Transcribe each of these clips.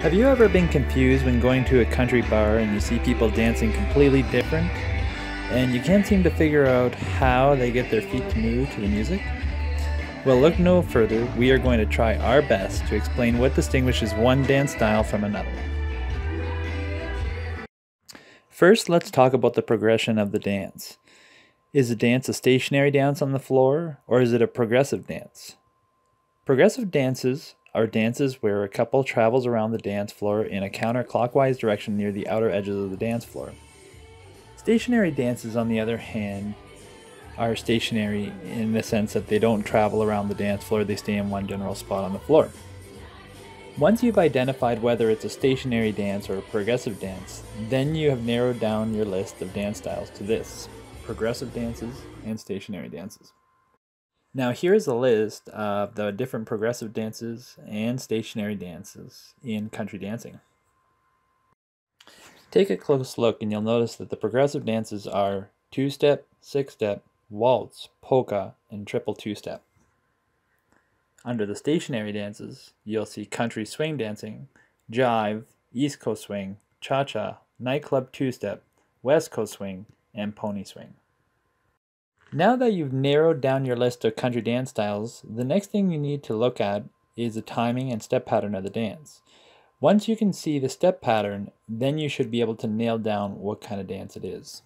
Have you ever been confused when going to a country bar and you see people dancing completely different and you can't seem to figure out how they get their feet to move to the music? Well, look no further. We are going to try our best to explain what distinguishes one dance style from another. First, let's talk about the progression of the dance. Is a dance a stationary dance on the floor, or is it a progressive dance? Progressive dances are dances where a couple travels around the dance floor in a counterclockwise direction near the outer edges of the dance floor. Stationary dances, on the other hand, are stationary in the sense that they don't travel around the dance floor, they stay in one general spot on the floor. Once you've identified whether it's a stationary dance or a progressive dance, then you have narrowed down your list of dance styles to this: progressive dances and stationary dances. Now here's a list of the different progressive dances and stationary dances in country dancing. Take a close look and you'll notice that the progressive dances are two-step, six-step, waltz, polka, and triple two-step. Under the stationary dances, you'll see country swing dancing, jive, East Coast swing, cha-cha, nightclub two-step, West Coast swing, and pony swing. Now that you've narrowed down your list of country dance styles, the next thing you need to look at is the timing and step pattern of the dance. Once you can see the step pattern, then you should be able to nail down what kind of dance it is.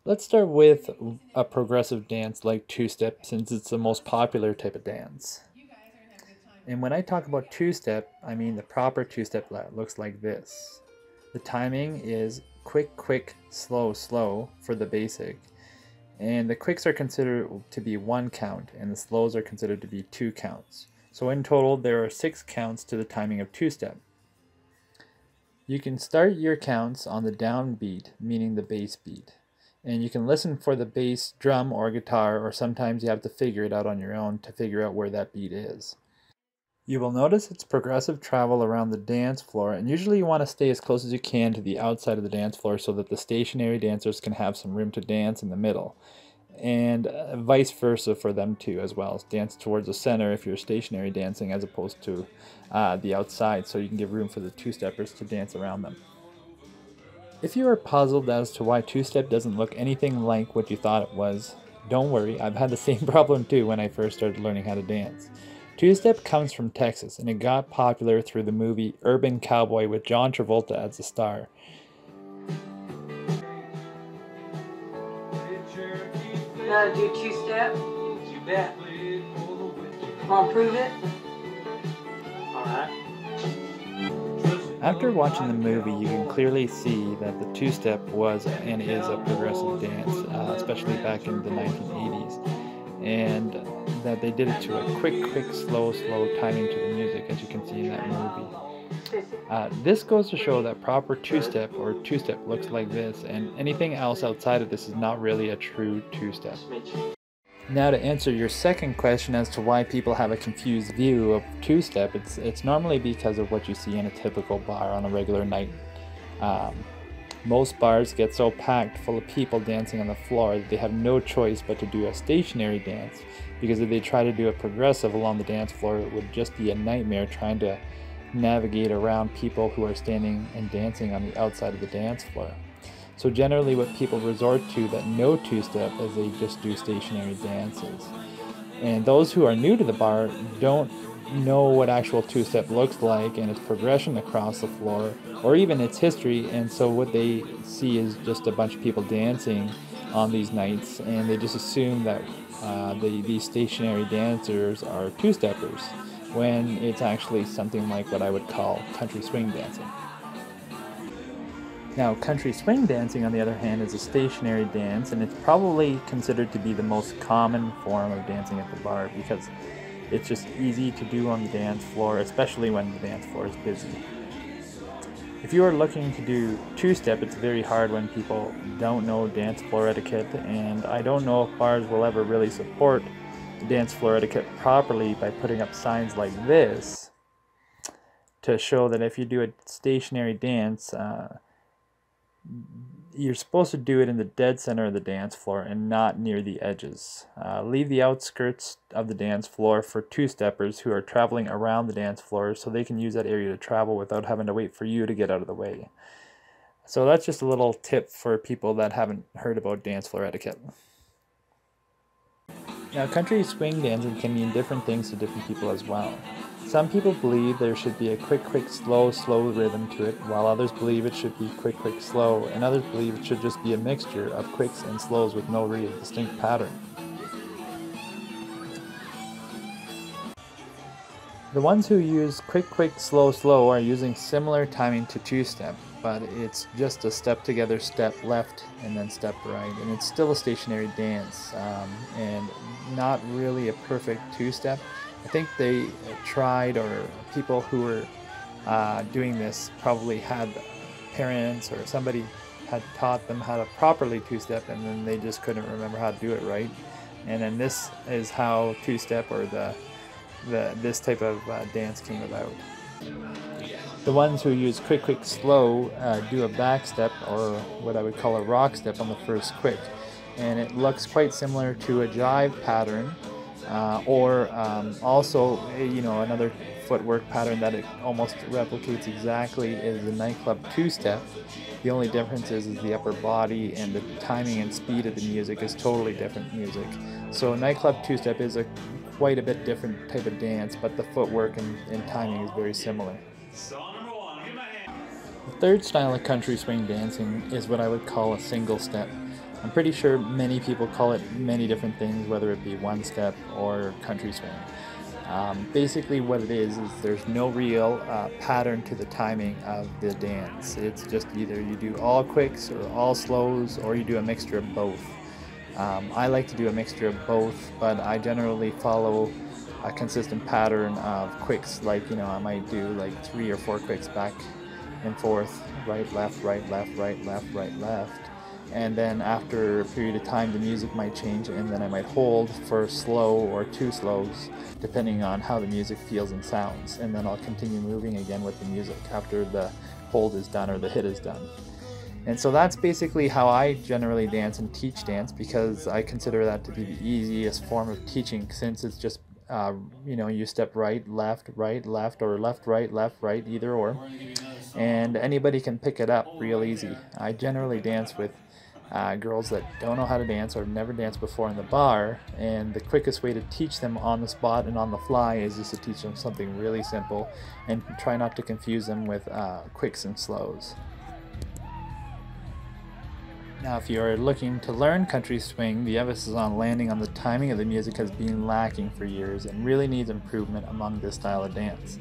Let's start with a progressive dance like two-step, since it's the most popular type of dance. And when I talk about two-step, I mean the proper two-step looks like this. The timing is quick, quick, slow, slow for the basic. And the quicks are considered to be 1 count, and the slows are considered to be 2 counts. So in total, there are 6 counts to the timing of two-step. You can start your counts on the down beat, meaning the bass beat. And you can listen for the bass drum or guitar, or sometimes you have to figure it out on your own to figure out where that beat is. You will notice it's progressive travel around the dance floor, and usually you want to stay as close as you can to the outside of the dance floor so that the stationary dancers can have some room to dance in the middle, and vice versa for them too as well. Dance towards the center if you're stationary dancing as opposed to the outside, so you can give room for the two-steppers to dance around them. If you are puzzled as to why two-step doesn't look anything like what you thought it was, don't worry, I've had the same problem too when I first started learning how to dance. Two-step comes from Texas, and it got popular through the movie Urban Cowboy with John Travolta as the star. You know how to do two-step? You bet. Want to prove it? Alright. After watching the movie, you can clearly see that the two-step was and is a progressive dance, especially back in the 1980s. And that they did it to a quick, slow timing to the music, as you can see in that movie. This goes to show that proper two-step or two-step looks like this, and anything else outside of this is not really a true two-step. Now to answer your second question as to why people have a confused view of two-step, it's normally because of what you see in a typical bar on a regular night. Most bars get so packed full of people dancing on the floor that they have no choice but to do a stationary dance, because if they try to do a progressive along the dance floor, it would just be a nightmare trying to navigate around people who are standing and dancing on the outside of the dance floor. So generally what people resort to that know two-step is they just do stationary dances. And those who are new to the bar don't know what actual two-step looks like and its progression across the floor, or even its history, and so what they see is just a bunch of people dancing on these nights, and they just assume that these stationary dancers are two-steppers, when it's actually something like what I would call country swing dancing. Now, country swing dancing, on the other hand, is a stationary dance, and it's probably considered to be the most common form of dancing at the bar because it's just easy to do on the dance floor, especially when the dance floor is busy. If you are looking to do two-step, it's very hard when people don't know dance floor etiquette, and I don't know if bars will ever really support the dance floor etiquette properly by putting up signs like this to show that if you do a stationary dance, you're supposed to do it in the dead center of the dance floor and not near the edges. Leave the outskirts of the dance floor for two-steppers who are traveling around the dance floor so they can use that area to travel without having to wait for you to get out of the way. So that's just a little tip for people that haven't heard about dance floor etiquette. Now, country swing dancing can mean different things to different people as well. Some people believe there should be a quick, slow rhythm to it, while others believe it should be quick, slow, and others believe it should just be a mixture of quicks and slows with no real distinct pattern. The ones who use quick, slow are using similar timing to two-step, but it's just a step together, step left, and then step right, and it's still a stationary dance, and not really a perfect two-step. I think they tried, or people who were doing this probably had parents or somebody had taught them how to properly two-step, and then they just couldn't remember how to do it right. And then this is how two-step or this type of dance came about. The ones who use quick, slow do a back step, or what I would call a rock step, on the first quick, and it looks quite similar to a jive pattern. Or also, another footwork pattern that it almost replicates exactly is the nightclub two-step. The only difference is the upper body, and the timing and speed of the music is totally different music. So nightclub two-step is quite a bit different type of dance, but the footwork and timing is very similar. The third style of country swing dancing is what I would call a single step. I'm pretty sure many people call it many different things, whether it be one step or country swing. Basically what it is there's no real pattern to the timing of the dance. It's just either you do all quicks or all slows, or you do a mixture of both. I like to do a mixture of both, but I generally follow a consistent pattern of quicks. Like, I might do like 3 or 4 quicks back and forth, right, left, right, left, right, left, right, left. And then after a period of time the music might change, and then I might hold for slow or 2 slows depending on how the music feels and sounds, and then I'll continue moving again with the music after the hold is done or the hit is done. And so that's basically how I generally dance and teach dance, because I consider that to be the easiest form of teaching, since it's just you step right, left, or left, right, either or, and anybody can pick it up real easy. I generally dance with girls that don't know how to dance or have never danced before in the bar, and the quickest way to teach them on the spot and on the fly is just to teach them something really simple and try not to confuse them with quicks and slows. Now, if you are looking to learn country swing, the emphasis on landing on the timing of the music has been lacking for years and really needs improvement among this style of dance.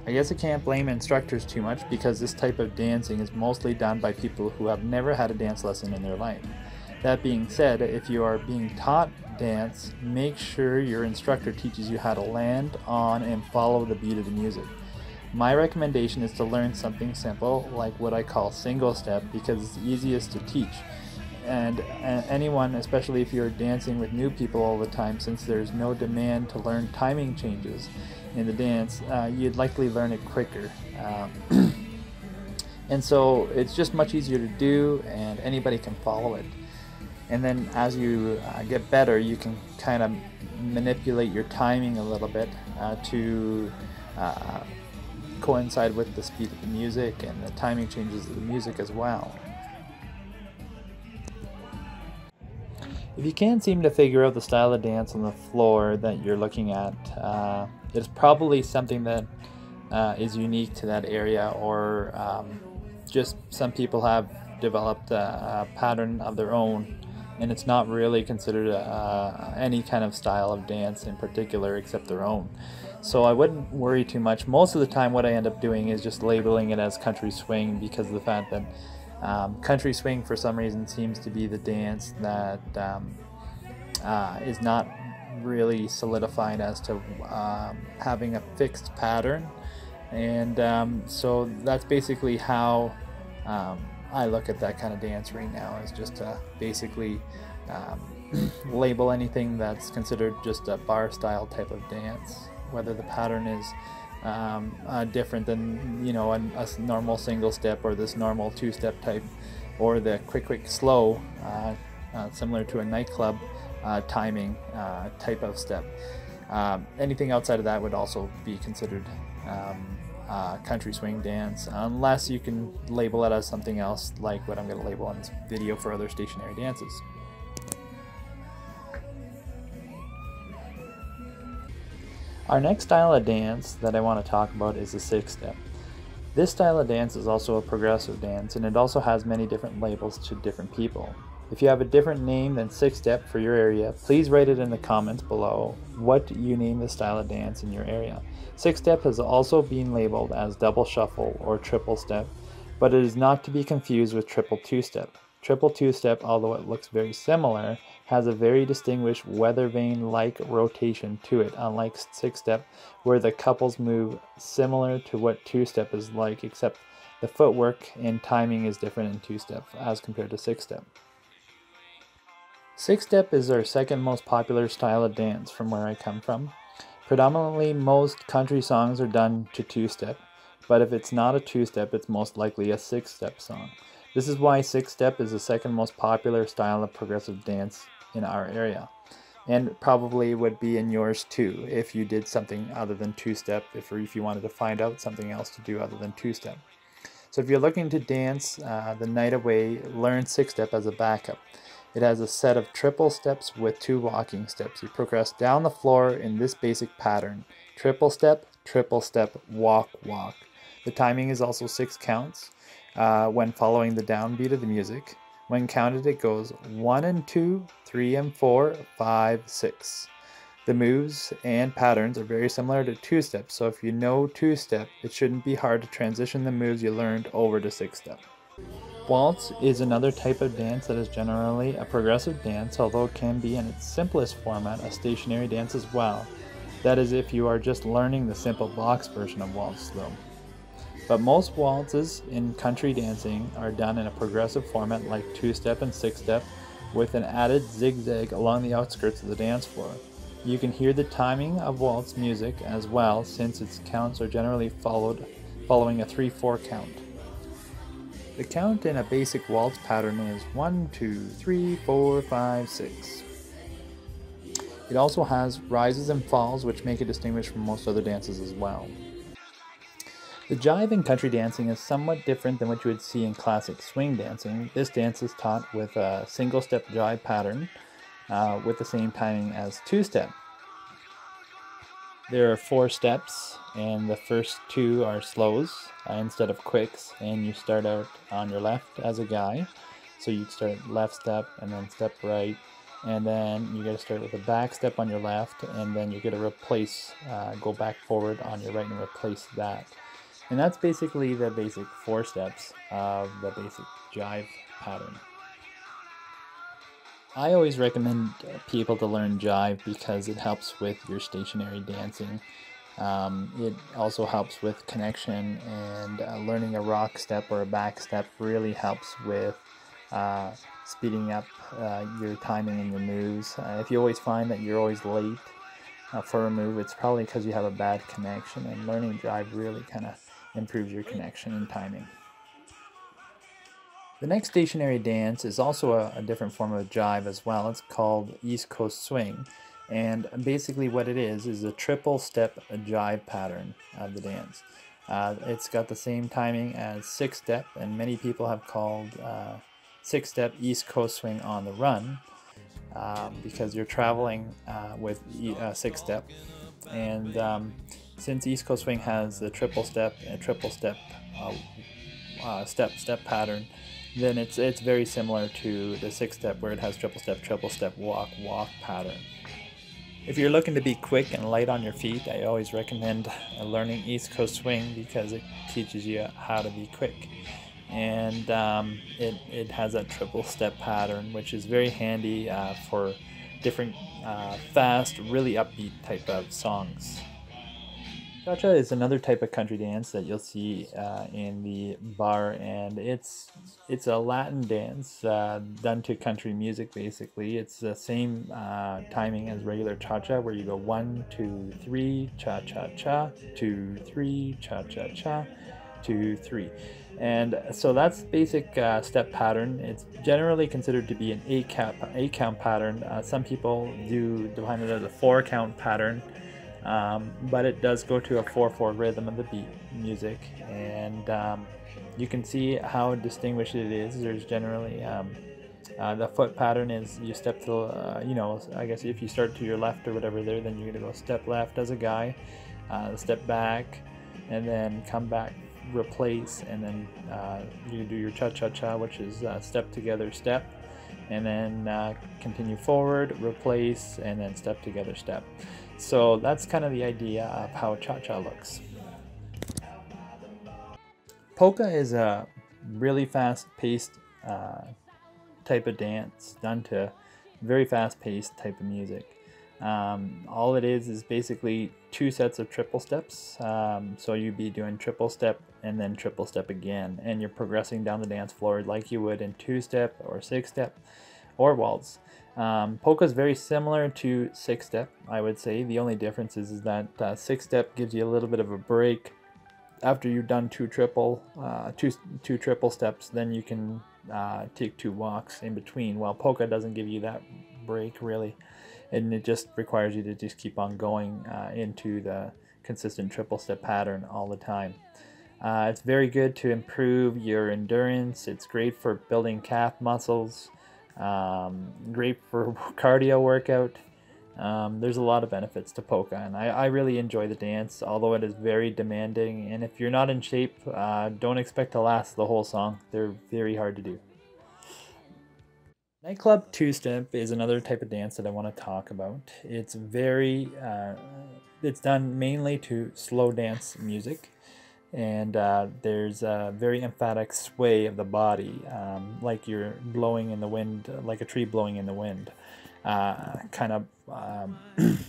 I guess I can't blame instructors too much, because this type of dancing is mostly done by people who have never had a dance lesson in their life. That being said, if you are being taught dance, make sure your instructor teaches you how to land on and follow the beat of the music. My recommendation is to learn something simple like what I call single step, because it's the easiest to teach. And anyone, especially if you're dancing with new people all the time, since there's no demand to learn timing changes in the dance, you'd likely learn it quicker. And so it's just much easier to do, and anybody can follow it. And then as you get better, you can kind of manipulate your timing a little bit to coincide with the speed of the music and the timing changes of the music as well. If you can't seem to figure out the style of dance on the floor that you're looking at, it's probably something that is unique to that area, or just some people have developed a pattern of their own, and it's not really considered any kind of style of dance in particular except their own. So I wouldn't worry too much. Most of the time what I end up doing is just labeling it as country swing, because of the fact that country swing for some reason seems to be the dance that is not really solidified as to having a fixed pattern, and so that's basically how I look at that kind of dance right now, is just to basically label anything that's considered just a bar style type of dance, whether the pattern is different than a normal single step or this normal 2-step type or the quick, quick, slow, similar to a nightclub timing type of step. Anything outside of that would also be considered country swing dance, unless you can label it as something else like what I'm going to label in this video for other stationary dances. Our next style of dance that I want to talk about is the six-step. This style of dance is also a progressive dance, and it also has many different labels to different people. If you have a different name than six-step for your area, please write it in the comments below what you name this style of dance in your area. Six-step has also been labeled as double shuffle or triple step, but it is not to be confused with triple two-step. Triple two-step, although it looks very similar, has a very distinguished weather vane-like rotation to it, unlike six-step, where the couples move similar to what two-step is like, except the footwork and timing is different in two-step as compared to six-step. Six-step is our second most popular style of dance from where I come from. Predominantly, most country songs are done to two-step, but if it's not a two-step, it's most likely a six-step song. This is why six-step is the second most popular style of progressive dance in our area, and probably would be in yours too if you did something other than two-step, if you wanted to find out something else to do other than two-step. So if you're looking to dance the night away, learn six-step as a backup. It has a set of triple steps with 2 walking steps. You progress down the floor in this basic pattern: triple step, walk, walk. The timing is also 6 counts when following the downbeat of the music. When counted, it goes 1 and 2, 3 and 4, 5, 6. The moves and patterns are very similar to two-step, so if you know two-step, it shouldn't be hard to transition the moves you learned over to six-step. Waltz is another type of dance that is generally a progressive dance, although it can be in its simplest format a stationary dance as well. That is if you are just learning the simple box version of waltz though. But most waltzes in country dancing are done in a progressive format like two-step and six-step, with an added zigzag along the outskirts of the dance floor. You can hear the timing of waltz music as well, since its counts are generally following a 3-4 count. The count in a basic waltz pattern is 1, 2, 3, 4, 5, 6. It also has rises and falls, which make it distinguished from most other dances as well. The jive in country dancing is somewhat different than what you would see in classic swing dancing. This dance is taught with a single-step jive pattern with the same timing as two-step. There are 4 steps, and the first 2 are slows instead of quicks, and you start out on your left as a guy. So you start left step and then step right, and then you got to start with a back step on your left, and then you got to replace, go back forward on your right and replace that. And that's basically the basic 4 steps of the basic jive pattern. I always recommend people to learn jive because it helps with your stationary dancing. It also helps with connection, and learning a rock step or a back step really helps with speeding up your timing and your moves. If you always find that you're always late for a move, it's probably because you have a bad connection, and learning jive really kind of improves your connection and timing. The next stationary dance is also a different form of jive as well. It's called East Coast Swing, and basically what it is a triple step jive pattern of the dance. It's got the same timing as six-step, and many people have called six-step East Coast Swing on the run because you're traveling with six-step. And since East Coast Swing has the triple step and triple step step pattern, then it's very similar to the six-step, where it has triple step, walk, walk pattern. If you're looking to be quick and light on your feet, I always recommend learning East Coast Swing because it teaches you how to be quick. And it has that triple step pattern, which is very handy for different fast, really upbeat type of songs. Cha-cha is another type of country dance that you'll see in the bar, and it's a Latin dance done to country music. Basically, it's the same timing as regular cha-cha, where you go 1, 2, 3, cha-cha-cha, 2, 3, cha-cha-cha, 2, 3. And so that's basic step pattern. It's generally considered to be an 8 count pattern. Some people do define it as a 4 count pattern, but it does go to a 4/4 rhythm of the beat music, and you can see how distinguished it is. There's generally the foot pattern is you step to, you know, I guess if you start to your left or whatever there, then you're gonna go step left as a guy, step back, and then come back, replace, and then you do your cha-cha-cha, which is step together step, and then continue forward, replace, and then step together step. So that's kind of the idea of how cha-cha looks. Polka is a really fast-paced type of dance done to very fast-paced type of music. All it is basically 2 sets of triple steps. So you'd be doing triple step and then triple step again, and you're progressing down the dance floor like you would in 2-step or 6-step or waltz. Polka is very similar to 6-step, I would say. The only difference is that 6-step gives you a little bit of a break after you've done two triple steps. Then you can take 2 walks in between. While polka doesn't give you that break really, and it just requires you to just keep on going into the consistent triple step pattern all the time. It's very good to improve your endurance. It's great for building calf muscles, great for cardio workout. There's a lot of benefits to polka, and I really enjoy the dance, although it is very demanding, and if you're not in shape, don't expect to last the whole song. They're very hard to do. Nightclub two-step is another type of dance that I want to talk about. It's it's done mainly to slow dance music, and there's a very emphatic sway of the body, like you're blowing in the wind, like a tree blowing in the wind. Kind of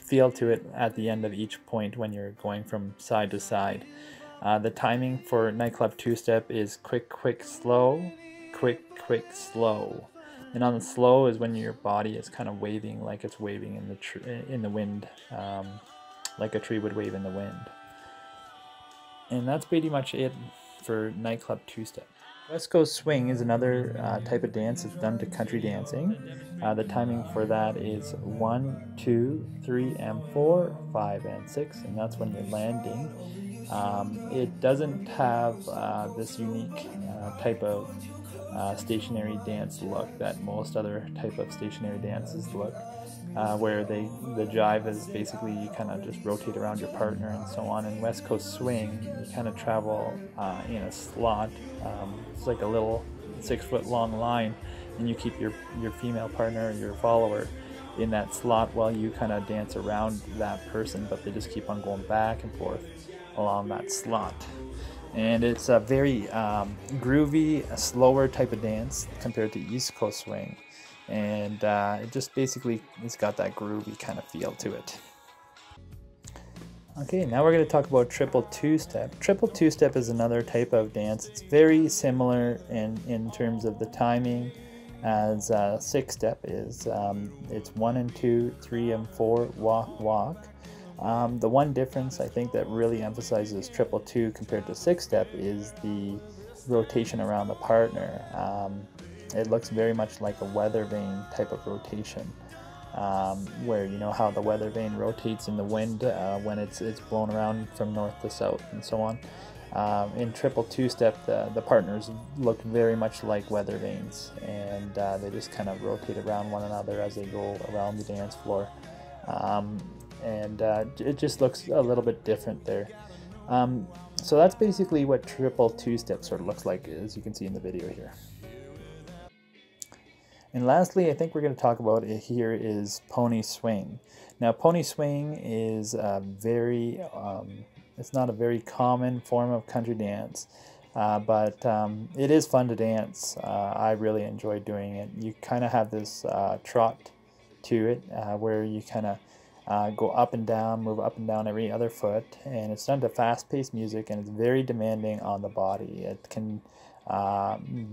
feel to it at the end of each point when you're going from side to side. The timing for nightclub two-step is quick, quick, slow, quick, quick, slow. And on the slow is when your body is kind of waving, like it's waving in the wind, like a tree would wave in the wind. And that's pretty much it for nightclub two-step. West Coast swing is another type of dance that's done to country dancing. The timing for that is 1, 2, 3, and 4, 5, and 6, and that's when you're landing. It doesn't have this unique type of stationary dance look that most other type of stationary dances look, where the jive is basically you kind of just rotate around your partner and so on. In West Coast swing, you kind of travel in a slot. It's like a little 6-foot long line, and you keep your female partner, your follower, in that slot while you kind of dance around that person, but they just keep on going back and forth along that slot. And it's a very groovy, a slower type of dance compared to East Coast swing, and it just basically it's got that groovy kind of feel to it. Okay, now we're going to talk about triple two-step. Triple two-step is another type of dance. It's very similar in terms of the timing as 6-step is. It's 1 and 2, 3 and 4, walk, walk. The one difference I think that really emphasizes triple two compared to 6-step is the rotation around the partner. It looks very much like a weather vane type of rotation, where you know how the weather vane rotates in the wind when it's blown around from north to south and so on. In triple two-step, the partners look very much like weather vanes, and they just kind of rotate around one another as they go around the dance floor. And it just looks a little bit different there. So that's basically what triple two-step sort of looks like, as you can see in the video here. And lastly, I think we're going to talk about it here is pony swing. Now, pony swing is it's not a very common form of country dance, but it is fun to dance. I really enjoy doing it. You kind of have this trot to it, where you kind of go up and down, move up and down every other foot, and it's done to fast-paced music, and it's very demanding on the body. It can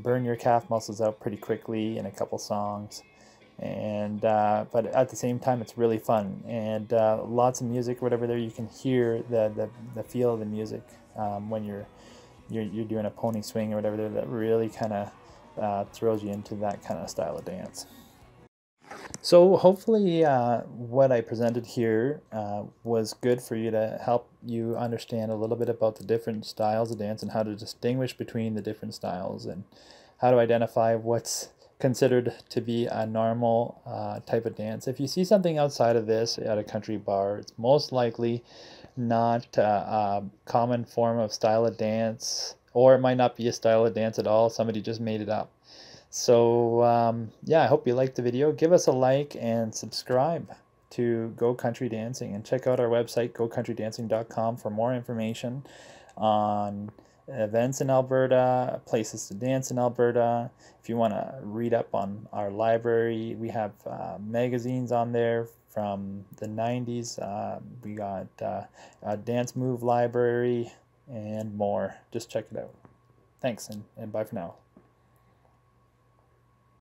burn your calf muscles out pretty quickly in a couple songs, and but at the same time it's really fun, and lots of music, whatever there, you can hear the feel of the music when you're you're doing a pony swing or whatever, that really kind of throws you into that kind of style of dance. So hopefully what I presented here was good for you to help you understand a little bit about the different styles of dance and how to distinguish between the different styles and how to identify what's considered to be a normal type of dance. If you see something outside of this at a country bar, it's most likely not a common form of style of dance, or it might not be a style of dance at all. Somebody just made it up. So yeah, I hope you liked the video. Give us a like and subscribe to Go Country Dancing, and check out our website, gocountrydancing.com, for more information on events in Alberta, places to dance in Alberta. If you want to read up on our library, we have magazines on there from the 90s. We got a Dance Move library and more. Just check it out. Thanks, and bye for now.